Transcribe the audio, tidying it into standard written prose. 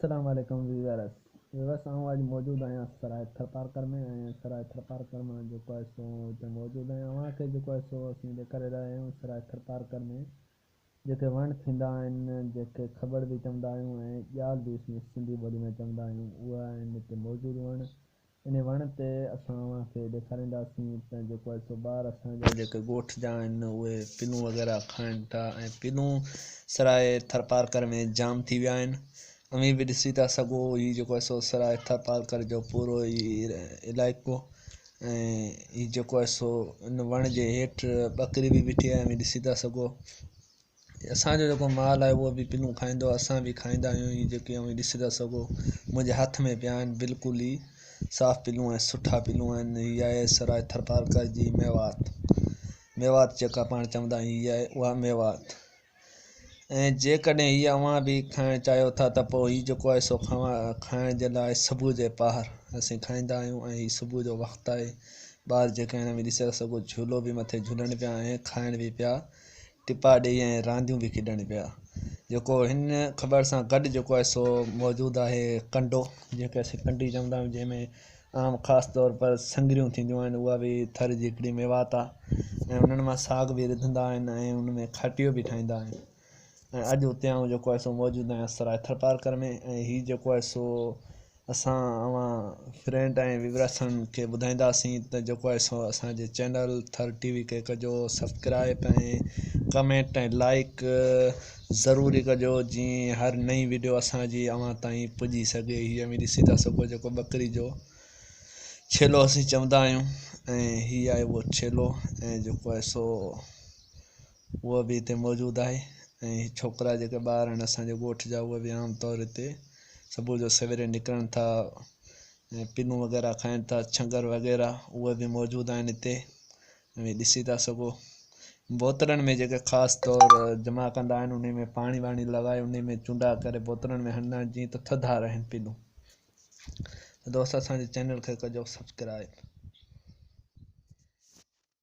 अस्सलाम वालेकुम व्यूअर्स आऊं अॼु मौजूदु आहियां सराय थरपारकर में सराय थरपारकर में जेको आहे सो हिते मौजूदु आहियां। अव्हांखे जेको आहे सो असीं ॾेखारे रहिया आहियूं सराय थरपारकर में जेके वण थींदा आहिनि, जेके ख़बर बि चवंदा आहियूं ऐं ॼाल बि सिंधी ॿोली में चवंदा आहियूं, उहा आहिनि हिते मौजूदु वण। इन वण ते असां अव्हांखे ॾेखारींदासीं त जेको आहे सो ॿार असांजा जेके ॻोठ जा आहिनि उहे पिनूं वग़ैरह खाइनि था ऐं पिनूं सराय थरपारकर में जाम थी विया आहिनि। अमी भी ॾिसी था सघो ही जेको आहे सो सराय थरपारकर जो पूरो ही इलाइक़ो ऐं ही जेको आहे सो इन वण जे हेठि ॿकरी बि बीठी आहे। अमी ॾिसी था सघो असांजो जेको माल आहे उहो बि पिनूं खाईंदो, असां बि खाईंदा आहियूं। ही जेके अमी ॾिसी था सघो मुंहिंजे हथ में पिया आहिनि, बिल्कुलु ही साफ़ पिनूं ऐं सुठा पिनूं आहिनि। ही आहे सराय थरपारकर जी मेवात जेका पाण चवंदा आहियूं, हीअ आहे उहा मेवात। ऐं जेकॾहिं हीअ अव्हां बि खाइणु चाहियो था त पोइ हीअ जेको आहे सो खाइण जे लाइ सुबुह जे पहर असीं खाईंदा आहियूं ऐं हीअ सुबुह जो वक़्तु आहे। ॿार जेके आहिनि ॾिसी था सघो झूलो बि मथे झूलनि पिया ऐं खाइण बि पिया, टिपा ॾेई ऐं रांदियूं बि खेॾनि पिया। जेको हिन ख़बर सां गॾु जेको आहे सो मौजूदु आहे कंडो, जंहिंखे असीं कंडी चवंदा आहियूं, जंहिंमें आम ख़ासि तौर पर संगरियूं थींदियूं आहिनि। उहा बि थर जी हिकिड़ी मेवात आहे ऐं उन्हनि मां साग बि रिधंदा आहिनि ऐं उन में खटियो बि ठाहींदा आहिनि। ऐं अॼु उते आऊं जेको आहे सो मौजूदु आहियां सराय थरपारकर में ऐं हीअ जेको आहे सो असां अव्हां फ्रेंड ऐं व्यूअर्सनि खे ॿुधाईंदासीं त जेको आहे सो असांजे चैनल थर टीवी खे कजो सब्सक्राइब ऐं कमेंट ऐं लाइक ज़रूरी कजो, जीअं हर नई वीडियो असांजी अव्हां ताईं पुॼी सघे। हीअ बि ॾिसी था सघो जेको ॿकरी जो छेलो असीं चवंदा आहियूं ऐं हीअ आहे उहो छेलो ऐं जेको आहे सो उहो बि हिते मौजूदु आहे। ऐं छोकिरा जेके ॿार आहिनि असांजे ॻोठ जा उहे बि आम तौर हिते सुबुह जो सवेरे निकिरनि था ऐं पिनूं वग़ैरह खाइनि था, छंगर वग़ैरह उहे बि मौजूदु आहिनि हिते। ऐं ॾिसी था सघो बोतलनि में जेके ख़ासि तौर जमा कंदा आहिनि, उन में पाणी वाणी लॻाए उन में चूंडा करे बोतलनि में हलंदा आहिनि, जीअं त थधा रहनि पिनूं। दोस्त असांजे चैनल खे कजो सब्सक्राइब।